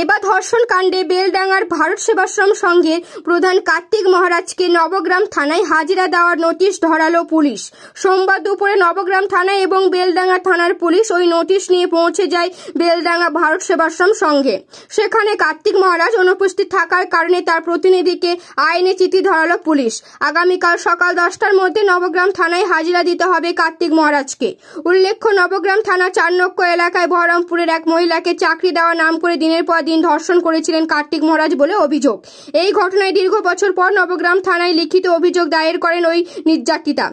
এবার ধর্ষণ কাণ্ডে বেলডাঙ্গার ভারত সেবাশ্রম সংঘের প্রধান কার্তিক মহারাজকে নবগ্রাম থানায় হাজিরা দেওয়ার নোটিশ ধরালো পুলিশ। সোমবার দুপুরে নবগ্রাম থানায় এবং বেলডাঙ্গা থানার পুলিশ ওই নোটিশ নিয়ে পৌঁছে যায় বেলডাঙ্গা ভারত সেবাশ্রম সংঘে। সেখানে কার্তিক মহারাজ অনুপস্থিত থাকার কারণে তার প্রতিনিধিকে আইনি চিঠি ধরালো পুলিশ। আগামীকাল সকাল 10টার মধ্যে নবগ্রাম থানায় হাজিরা দিতে হবে কার্তিক মহারাজকে। উল্লেখ্য, নবগ্রাম থানা 4 নক্ষ এলাকায় বহরমপুরের এক মহিলাকে চাকরি দেওয়ার নাম করে দিনের পর দিন ধর্ষণ করেছিলেন কার্তিক মহারাজ বলে অভিযোগ। এই ঘটনায় দীর্ঘ বছর পর নবগ্রাম থানায় লিখিত অভিযোগ দায়ের করেন ওই নির্যাতিতা।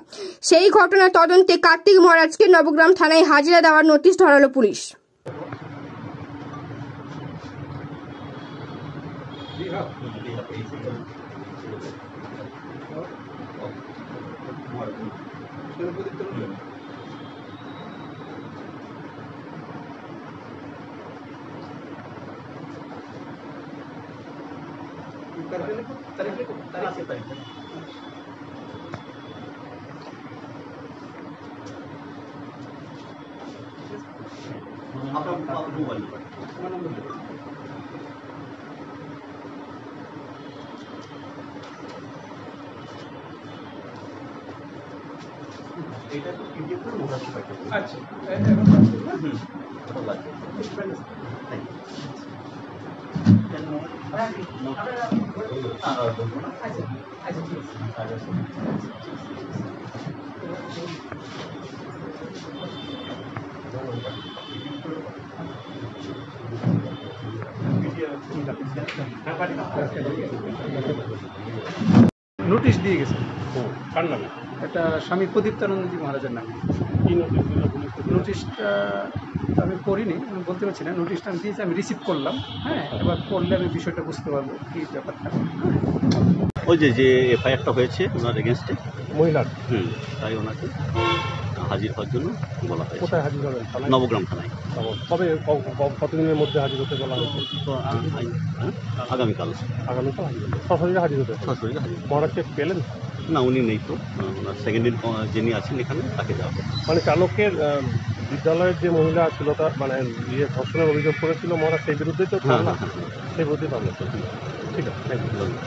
সেই ঘটনার তদন্তে কার্তিক মহারাজকে নবগ্রাম থানায় হাজিরা দেওয়ার নোটিশ ধরালো পুলিশ। এটা তো পিডিএফ এর মোটা আছে। আচ্ছা এটা লাগবে। নোটিশ দিয়ে গেছে কার নামে? একটা স্বামী প্রদীপ্তানন্দজি মহারাজের নামে। কি নোটিশ দিল পুলিশ? নোটিশটা আমি পড়িনি, আমি বলতে পারছি না। নোটিশটা আমি দিয়েছি, আমি রিসিভ করলাম। হ্যাঁ, এবার পড়লে আমি বিষয়টা বুঝতে পারবো কী ব্যাপারটা। ওই যে এফআইআরটা হয়েছে ওনার এগেনস্টে মহিলার। তাই ওনাকে হাজির হওয়ার জন্য বলা হয়েছে। কোথায় হাজির হবেন? নবগ্রাম থানায়। কবে কতদিনের মধ্যে হাজির হতে বলা হয়েছে? আগামীকাল। আগামীকাল হাজির হতে সরাসরি হাজির হতে সরাসরি হাজির। মহারাজকে পেলেন না, উনি নেই তো। ওনার সেকেন্ড যিনি আছেন এখানে তাকে দেওয়া হবে। মানে চালকের বিদ্যালয়ের যে মহিলা ছিল তার মানে ধর্ষণের অভিযোগ করেছিল মহারাজ, সেই বিরুদ্ধেই তো সেই বিরুদ্ধেই পাবো। ঠিক আছে, থ্যাংক ইউ।